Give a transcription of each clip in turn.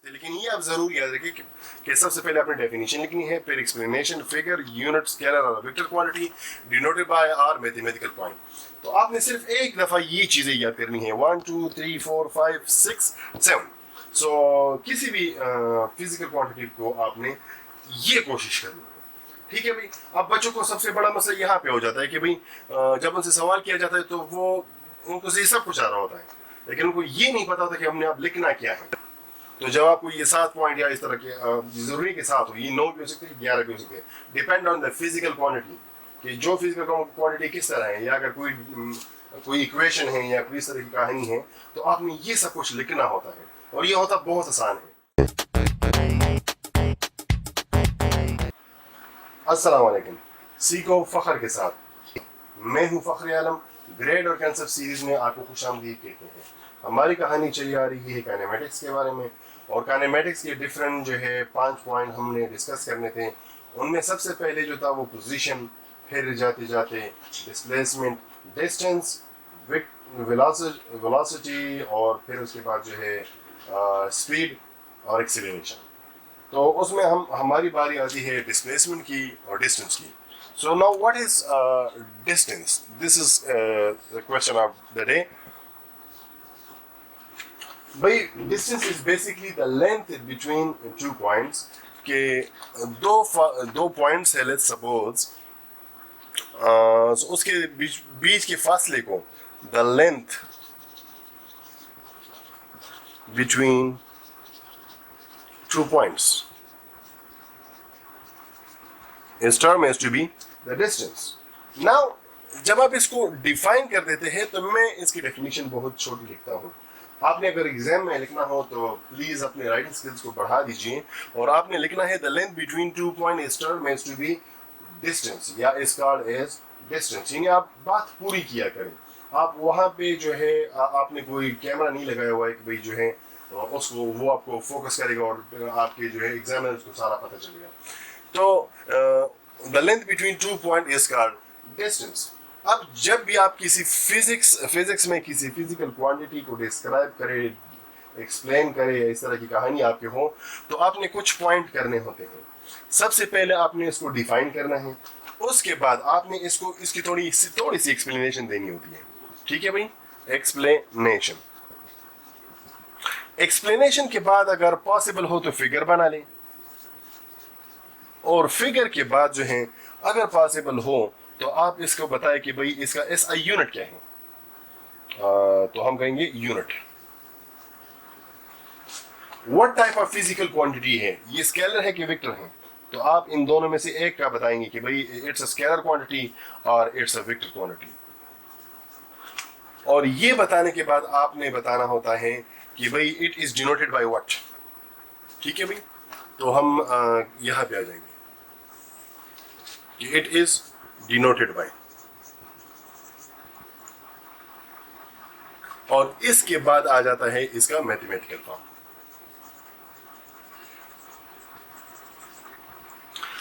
सकते हैं, लेकिन ये आप जरूर याद रखिए कि सबसे पहले आपने डेफिनेशन लिखनी है, फिर एक्सप्लेनेशन, फिगर, यूनिट, स्केलर और vector quantity denoted by or mathematical point. तो आपने सिर्फ एक दफा ये चीजें याद करनी है, 1 2 3 4 5 6 7। सो किसी भी फिजिकल क्वांटिटी को आपने ये कोशिश करनी है, ठीक है भाई। अब बच्चों को सबसे बड़ा मसला यहाँ पे हो जाता है कि भाई जब उनसे सवाल किया जाता है तो वो उनको से सब कुछ आ रहा होता है, लेकिन उनको ये नहीं पता होता कि हमने अब लिखना क्या है। तो जब आपको ये 7 पॉइंट या इस तरह के जरूरी के साथ हो, ये 9 भी हो सकते हैं, 11 भी हो सकते हैं, depend on the physical quantity कि जो फिजिकल क्वांटिटी किस तरह है, या अगर कोई इक्वेशन है या कोई इस तरह की कहानी है, तो आपने ये सब कुछ लिखना होता है और ये होता बहुत आसान है। अस्सलाम वालेकुम, सीखो फख्र के साथ मैं हूं फख्र आलम। ग्रेड और कंसेप्ट सीरीज में आपको खुशामदीद कहते हैं। हमारी कहानी चली आ रही है काइनेमेटिक्स के बारे में, और काइनेमेटिक्स के डिफरेंट जो है 5 पॉइंट हमने डिस्कस करने थे। उनमें सबसे पहले जो था वो पोजीशन, फिर जाते जाते डिस्प्लेसमेंट, डिस्टेंस, वेलोसिटी, और फिर उसके बाद जो है स्पीड और एक्सीलरेशन। तो उसमें हमारी बारी आती है डिस्प्लेसमेंट की और डिस्टेंस की। So now what is distance? This is the question of the day. भाई distance is basically the length between two points के दो पॉइंट्स है, लेट्स सपोज उसके बीच के फासले को the length between two points is term as to be the distance. Now जब आप इसको डिफाइन कर देते हैं तो मैं इसकी डेफिनेशन बहुत छोटी लिखता हूँ। आपने अगर एग्जाम में लिखना हो तो प्लीज अपने राइटिंग स्किल्स को बढ़ा दीजिए, और आपने लिखना है the length between two point is term as to be distance, या इज कॉल्ड एज डिस्टेंस। यानी आप बात पूरी किया करें। आप वहाँ पे जो है आपने कोई कैमरा नहीं लगाया हुआ है कि भाई जो है उसको वो आपको फोकस करेगा और आपके जो है एग्जामिनर को सारा पता चलेगा। तो the length between two point is called distance. अब जब भी आप किसी फिजिक्स में किसी फिजिकल क्वांटिटी को डिस्क्राइब करे, एक्सप्लेन करे, या इस तरह की कहानी आपके हो, तो आपने कुछ पॉइंट करने होते हैं। सबसे पहले आपने इसको डिफाइन करना है, उसके बाद आपने इसकी थोड़ी सी एक्सप्लेनेशन देनी होती है। ठीक है भाई, एक्सप्लेनेशन के बाद अगर पॉसिबल हो तो फिगर बना ले, और फिगर के बाद जो है अगर पॉसिबल हो तो आप इसको बताएं कि भाई इसका एसआई यूनिट क्या है। तो हम कहेंगे unit. What type of physical quantity है, ये स्केलर है कि वेक्टर है? तो आप इन दोनों में से एक का बताएंगे कि भाई इट्स अ स्केलर क्वांटिटी और इट्स अ वेक्टर क्वांटिटी। और ये बताने के बाद आपने बताना होता है कि भाई it is denoted by what. ठीक है भाई, तो हम यहां पे आ जाएंगे कि इट इज डिनोटेड बाय, और इसके बाद आ जाता है इसका मैथमेटिकल फॉर्म।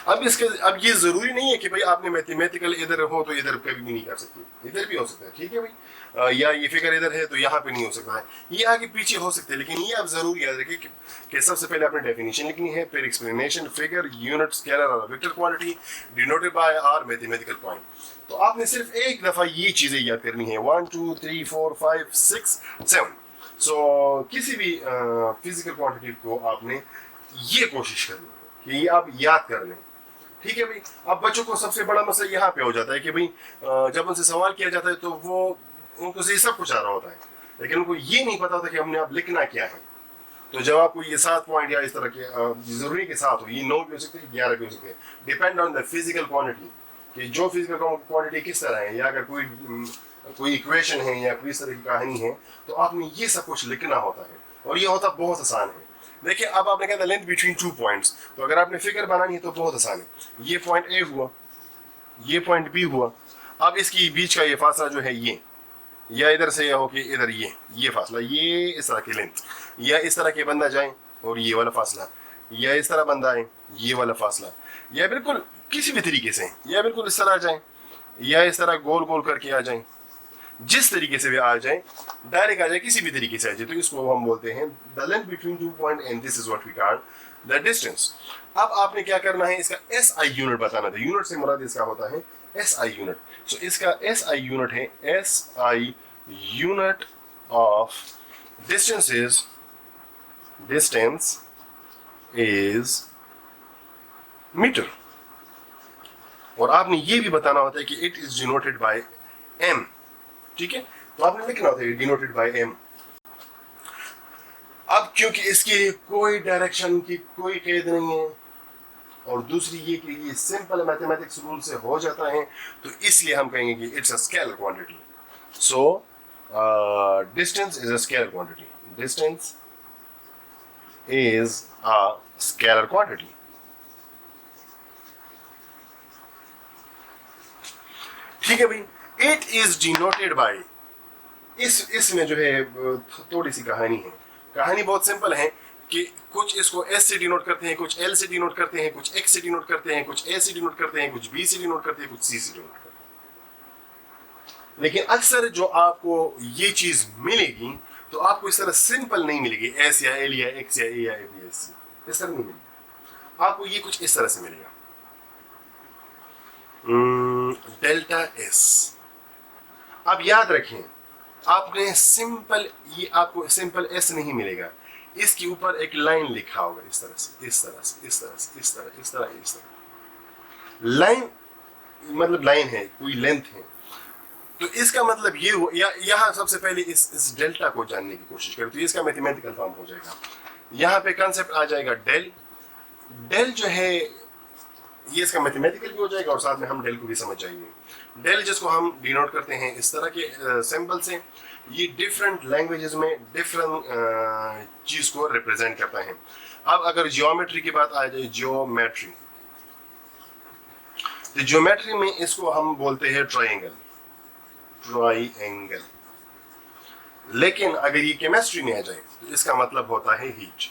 अब ये जरूरी नहीं है कि भाई आपने मैथमेटिकल इधर हो तो इधर कभी भी नहीं कर सकते, इधर भी हो सकता है। ठीक है भाई, या ये फिगर इधर है तो यहाँ पे नहीं हो सकता है, ये आगे पीछे हो सकते हैं, लेकिन ये आप जरूर याद रखिए कि सबसे पहले आपने डेफिनेशन लिखनी है, फिर एक्सप्लेनेशन, फिगर, यूनिट, स्केलर और vector quantity denoted by or mathematical point. तो आपने सिर्फ एक दफा ये चीजें याद करनी है, 1 2 3 4 5 6 7। सो किसी भी फिजिकल क्वांटिटी को आपने ये कोशिश करनी है कि ये आप याद कर लें। ठीक है भाई। अब बच्चों को सबसे बड़ा मसला यहाँ पे हो जाता है कि भाई जब उनसे सवाल किया जाता है तो वो उनको से सब कुछ आ रहा होता है, लेकिन उनको ये नहीं पता होता कि हमने अब लिखना क्या है। तो जब आपको ये 7 पॉइंट या इस तरह के जरूरी के साथ हो, ये 9 भी हो सकते हैं, 11 भी हो सकते हैं, depend on the physical quantity कि जो फिजिकल क्वांटिटी किस तरह है, या अगर कोई इक्वेशन है या कोई इस तरह की कहानी है, तो आपने ये सब कुछ लिखना होता है और ये होता बहुत आसान है। देखिए, अब आपने कहा लेंथ बिटवीन टू पॉइंट्स, तो अगर आपने फिगर बनानी है तो बहुत आसान है। ये पॉइंट ए हुआ, ये पॉइंट बी हुआ, अब इसकी बीच का ये फासला जो है ये, या इधर से हो कि इधर ये फासला, ये इस तरह की लेंथ, या इस तरह के बंदा जाए और ये वाला फासला, या इस तरह बंदा आए ये वाला फासला, या बिल्कुल किसी भी तरीके से, या बिल्कुल इस तरह आ जाए, या इस तरह गोल गोल करके आ जाए। जिस तरीके से भी आ जाए, डायरेक्ट आ जाए, किसी भी तरीके से आ जाए, तो इसको हम बोलते हैं the length between 2 point and this is what we call the distance. अब आपने क्या करना है, इसका एस आई यूनिट बताना था। यूनिट से मुराद इसका होता है एस आई यूनिट। सो इसका एस आई यूनिट है, S I unit of distance is metre. और आपने ये भी बताना होता है कि it is denoted by M. ठीक है, तो आपने लिखना होता है डिनोटेड बाय एम। अब क्योंकि इसके कोई डायरेक्शन की कोई कैद नहीं है, और दूसरी ये कि ये सिंपल मैथमेटिक्स रूल से हो जाता है, तो इसलिए हम कहेंगे कि it's a scalar quantity. So distance is a scalar quantity. Distance is a scalar quantity. ठीक है भाई, इट इज डिनोटेड बाय, इसमें जो है थोड़ी सी कहानी है। कहानी बहुत सिंपल है कि कुछ इसको एस से डिनोट करते हैं, कुछ एल से डिनोट करते हैं, कुछ एक्स से डिनोट करते हैं, कुछ ए से डिनोट करते हैं, कुछ बी से डिनोट करते हैं, कुछ सी से डिनोट करते हैं। लेकिन अक्सर जो आपको ये चीज मिलेगी, तो आपको इस तरह सिंपल नहीं मिलेगी, एस या एल या एक्स या ए या बी या सी, इस तरह नहीं मिलेगी। आपको ये कुछ इस तरह से मिलेगा, डेल्टा एस। अब याद रखें, आपने सिंपल, ये आपको सिंपल एस नहीं मिलेगा, इसके ऊपर एक लाइन लिखा होगा इस तरह से, इस तरह से, इस तरह से, इस तरह, इस तरह, इस तरह। लाइन मतलब लाइन है, कोई लेंथ है। तो इसका मतलब ये हो, यहाँ सबसे पहले इस डेल्टा को जानने की कोशिश करें, तो इसका मैथमेटिकल फॉर्म हो जाएगा। यहाँ पे कंसेप्ट आ जाएगा डेल। डेल जो है ये इसका मैथमेटिकल भी हो जाएगा, और साथ में हम डेल को भी समझ जाएंगे। डेल जिसको हम डिनोट करते हैं इस तरह के सिंबल से, ये डिफरेंट लैंग्वेजेस में डिफरेंट चीज को रिप्रेजेंट करता है। अब अगर जियोमेट्री की बात आ जाए, जियोमेट्री, तो जियोमेट्री में इसको हम बोलते हैं ट्रायंगल, ट्रायंगल। लेकिन अगर ये केमिस्ट्री में आ जाए, तो इसका मतलब होता है हीट।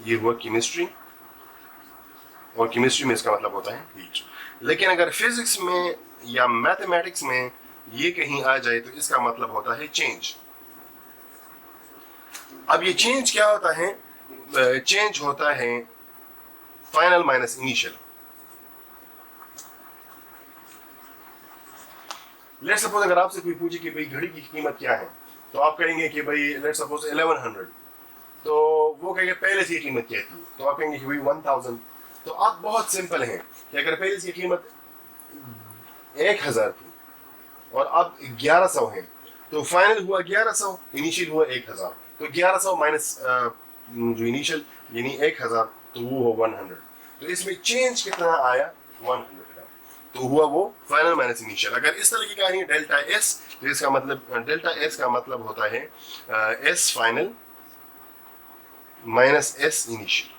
ये हुआ केमिस्ट्री, और केमिस्ट्री में इसका मतलब होता है हीट। लेकिन अगर फिजिक्स में या मैथमेटिक्स में ये कहीं आ जाए, तो इसका मतलब होता है चेंज। अब ये चेंज क्या होता है? चेंज होता है final minus initial. Let suppose अगर आपसे कोई पूछे कि भाई घड़ी की कीमत क्या है, तो आप कहेंगे कि भाई लेट सपोज 1100, तो वो कहेंगे पहले से कीमत क्या थी, तो आप कहेंगे कि भाई 1000। तो आप बहुत सिंपल हैं कि अगर पहले से कीमत 1000 थी और अब 1100 है, तो फाइनल हुआ 1100, इनिशियल हुआ 1000, तो 1100 माइनस जो इनिशियल यानी 1000, तो वो हो 100। तो इसमें चेंज कितना आया? 100 का, तो हुआ वो फाइनल माइनस इनिशियल। अगर इस तरह की कहानी डेल्टा एस, तो इसका मतलब डेल्टा एस का मतलब होता है S final minus S initial.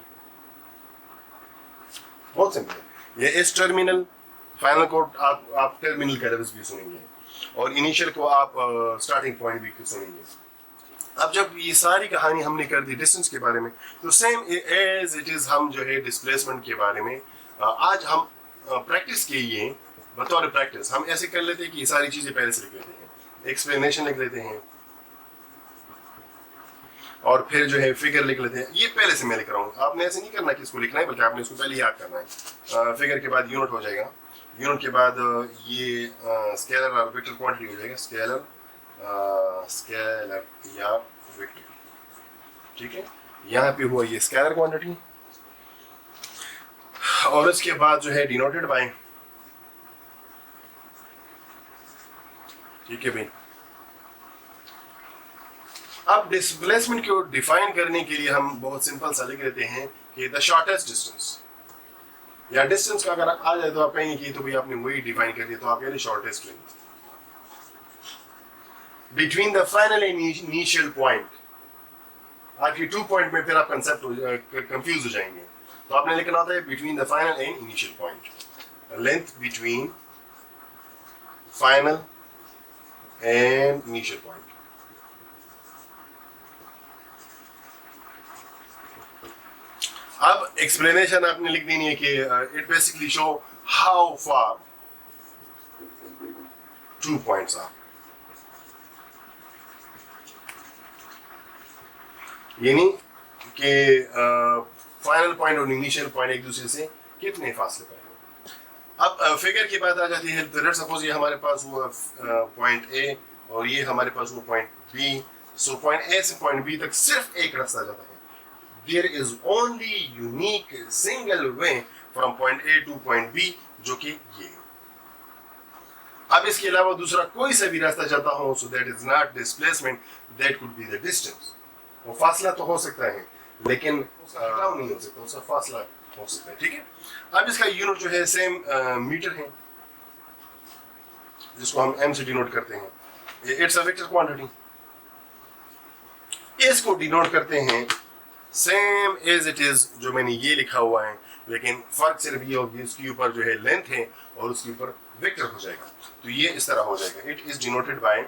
बहुत सिंपल है। ये एस टर्मिनल, फाइनल को आप टर्मिनल का लफ्ज़ भी सुनेंगे, और इनिशियल को आप स्टार्टिंग पॉइंट भी सुनेंगे। अब जब ये सारी कहानी हमने कर दी डिस्टेंस के बारे में, तो सेम एज इट इज हम जो है डिस्प्लेसमेंट के बारे में आज हम प्रैक्टिस के लिए बतौर प्रैक्टिस हम ऐसे कर लेते हैं कि ये सारी चीजें पहले से लिख लेते हैं, एक्सप्लेनेशन लिख लेते हैं, और फिर जो है फिगर लिख लेते हैं। ये पहले से मैं लिख रहा हूँ, आपने ऐसे नहीं करना कि इसको लिखना है, बल्कि आपने इसको पहले याद करना है। फिगर के बाद यूनिट हो जाएगा, यूनिट के बाद ये स्केलर और वेक्टर क्वांटिटी हो जाएगा, स्केलर या वेक्टर। ठीक है, यहाँ पे हुआ ये स्केलर क्वांटिटी, और इसके बाद जो है डिनोटेड बाय। ठीक है भाई, अब डिस्प्लेसमेंट को डिफाइन करने के लिए हम बहुत सिंपल सा लिख लेते हैं कि द शॉर्टेस्ट डिस्टेंस, या डिस्टेंस का अगर आ जाए तो आप कहेंगे कि तो भाई आपने वही डिफाइन कर दिया, तो आप यानी शॉर्टेस्ट लेंगे between the final and initial point. आपकी 2 पॉइंट में फिर आप कंसेप्ट कंफ्यूज हो जाएंगे, तो आपने लिखना होता है between the final and initial point, length between final and initial point. अब एक्सप्लेनेशन आपने लिख देनी है कि it basically show how far 2 points are, यानी कि फाइनल पॉइंट और इनिशियल पॉइंट एक दूसरे से कितने फासले पर है। अब फिगर की बात आ जाती है, तो लेट्स सपोज ये हमारे पास हुआ पॉइंट ए और ये हमारे पास हुआ point B. So point A से पॉइंट बी तक सिर्फ एक रास्ता जाता है। There is only unique single way from point A to point B, जो कि ये। अब इसके अलावा दूसरा कोई सा भी रास्ता जाता हो, so that is not displacement, that could be the distance. वो फासला तो हो सकता है लेकिन उसका हटाव नहीं हो सकता, उसका फासला हो सकता है, ठीक है। अब इसका यूनिट जो है सेम मीटर है, जिसको हम एम से डिनोट करते हैं। It's a vector quantity. इसको डिनोट करते हैं सेम एज इट इज जो मैंने ये लिखा हुआ है, लेकिन फर्क सिर्फ ये होगी इसके ऊपर जो है लेंथ है और उसके ऊपर वेक्टर हो जाएगा। तो ये इस तरह हो जाएगा, it is denoted by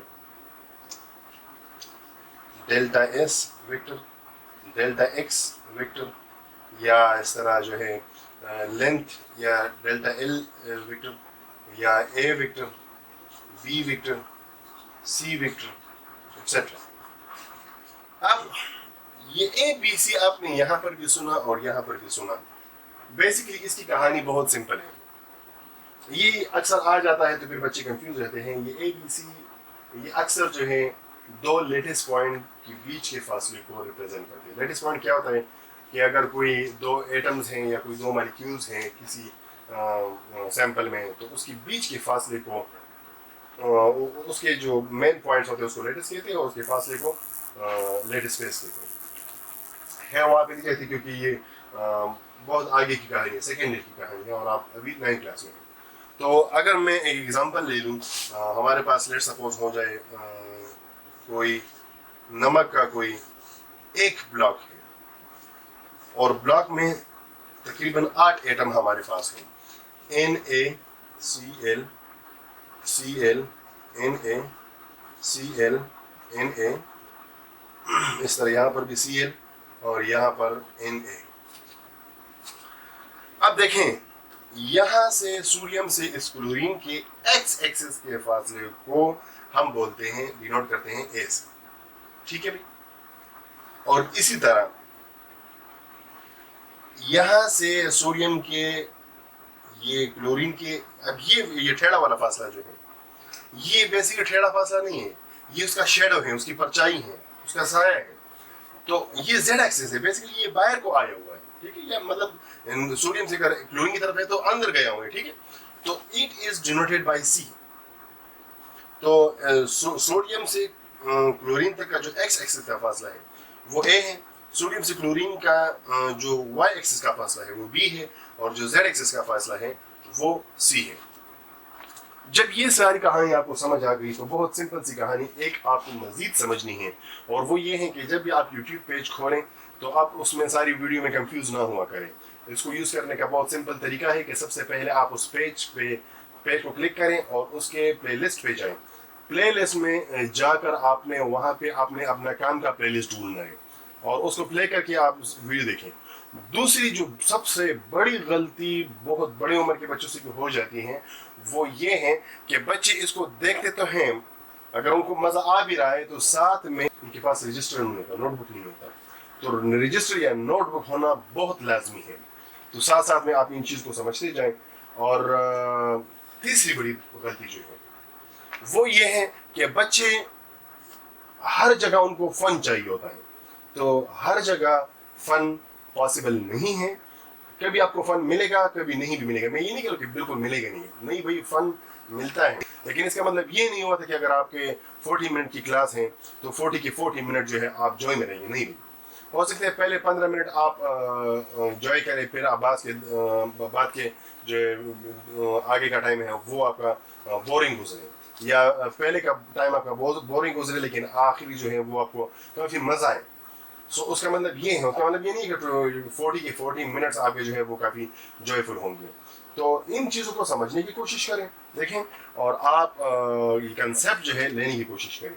delta S vector, delta x vector, या इस तरह जो है लेंथ या डेल्टा एल वेक्टर, या ए vector, B vector, C vector etcetera. अब ये ए बी सी आपने यहाँ पर भी सुना और यहाँ पर भी सुना। बेसिकली इसकी कहानी बहुत सिंपल है। ये अक्सर आ जाता है तो फिर बच्चे कंफ्यूज रहते हैं। ये ए बी सी ये अक्सर जो है दो लेटेस्ट पॉइंट के बीच के फासले को रिप्रेजेंट करते हैं। लेटेस्ट पॉइंट क्या होता है कि अगर कोई दो एटम्स हैं या कोई दो मॉलिक्यूल्स हैं किसी सैंपल में, तो उसके बीच के फासले को उसके जो मेन पॉइंट्स होते हैं उसको लेटेस्ट कहते हैं और उसके फासले को लेटेस्ट स्पेस कहते हैं। वहाँ पे नहीं कहती क्योंकि ये बहुत आगे की कहानी है, सेकेंड ईयर की कहानी है और आप अभी 9th क्लास में हैं। तो अगर मैं एक एग्जांपल ले लूँ, हमारे पास लेट सपोज हो जाए कोई नमक का कोई एक ब्लॉक है और ब्लॉक में तकरीबन 8 एटम हमारे पास हैं, Na Cl Na Cl Na, इस तरह यहाँ पर भी Cl और यहाँ पर Na। अब देखें यहाँ से सोडियम से इस क्लोरीन के एक्स एक्सिस के फासले को हम बोलते हैं, डिनोट करते हैं ए से, ठीक है भाई। और इसी तरह यहाँ से सोडियम के ये क्लोरीन के, अब ये टेढ़ा वाला फासला जो है ये बेसिकली टेढ़ा फासला नहीं है, ये उसका शेडो है, उसकी परछाई है, उसका साया है। तो ये जेड एक्सिस है, बेसिकली ये बाहर को आया हुआ है, ठीक है। या मतलब सोडियम से क्लोरीन की तरफ है तो अंदर गया हुआ है, ठीक है। तो इट इज डिनोटेड बाय सी। तो सोडियम से क्लोरीन तक का जो एक्स एक्सिस का फासला है वो ए है, सोडियम से क्लोरीन का जो वाई एक्सिस का फासला है वो बी है और जो जेड एक्सिस का फासला है वो सी है। जब ये सारी कहानी आपको समझ आ गई तो बहुत सिंपल सी कहानी एक आपको मजीद समझनी है, और वो ये है कि जब भी आप यूट्यूब पेज खोलें तो आप उसमें सारी वीडियो में कंफ्यूज ना हुआ करें। इसको यूज़ करने का बहुत सिंपल तरीका है कि सबसे पहले आप उस पेज को क्लिक करें और उसके प्लेलिस्ट पे जाएं। प्लेलिस्ट में जाकर आपने वहाँ पे आपने अपना काम का प्लेलिस्ट ढूंढना है और उसको प्ले करके आप वीडियो देखें। दूसरी जो सबसे बड़ी गलती बहुत बड़ी उम्र के बच्चों से हो जाती है वो ये है कि बच्चे इसको देखते तो हैं, अगर उनको मजा आ भी रहा है तो साथ में उनके पास रजिस्टर नहीं होता, नोटबुक नहीं होता। तो रजिस्टर या नोटबुक होना बहुत लाजमी है। तो साथ साथ में आप इन चीज़ को समझते जाएं। और तीसरी बड़ी गलती जो है वो ये है कि बच्चे हर जगह उनको फन चाहिए होता है, तो हर जगह फन पॉसिबल नहीं है। कभी आपको फन मिलेगा, कभी नहीं भी मिलेगा। मैं ये नहीं कह रहा कि बिल्कुल मिलेगा नहीं भाई, फन मिलता है, लेकिन इसका मतलब ये नहीं होता कि अगर आपके 40 मिनट की क्लास है तो 40 के 40 मिनट जो है आप जॉय में रहेंगे, नहीं भाई। हो सकता है पहले 15 मिनट आप जॉय करें, फिर आप बाद के जो आगे का टाइम है वो आपका बोरिंग गुजरे, या पहले का टाइम आपका बहुत बोरिंग गुजरे लेकिन आखिरी जो है वो आपको काफ़ी मज़ा आए। सो उसका मतलब ये है, उसका मतलब ये नहीं कि 40 के 40 मिनट्स आपके जो है वो काफ़ी जॉयफुल होंगे। तो इन चीज़ों को समझने की कोशिश करें, देखें, और आप ये कंसेप्ट जो है लेने की कोशिश करें।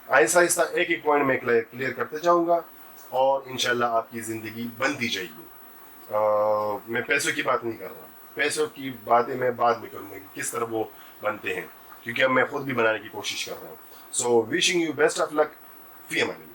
आहिस्ता आहिस्ता एक एक पॉइंट में क्लियर करते जाऊंगा और इंशाल्लाह आपकी ज़िंदगी बनती जाएगी। मैं पैसों की बात नहीं कर रहा, पैसों की बातें मैं बाद में करूँगा कि किस तरह वो बनते हैं। क्योंकि अब मैं खुद भी बनाने की कोशिश कर रहा हूँ. So wishing you best of luck. Fee Aman.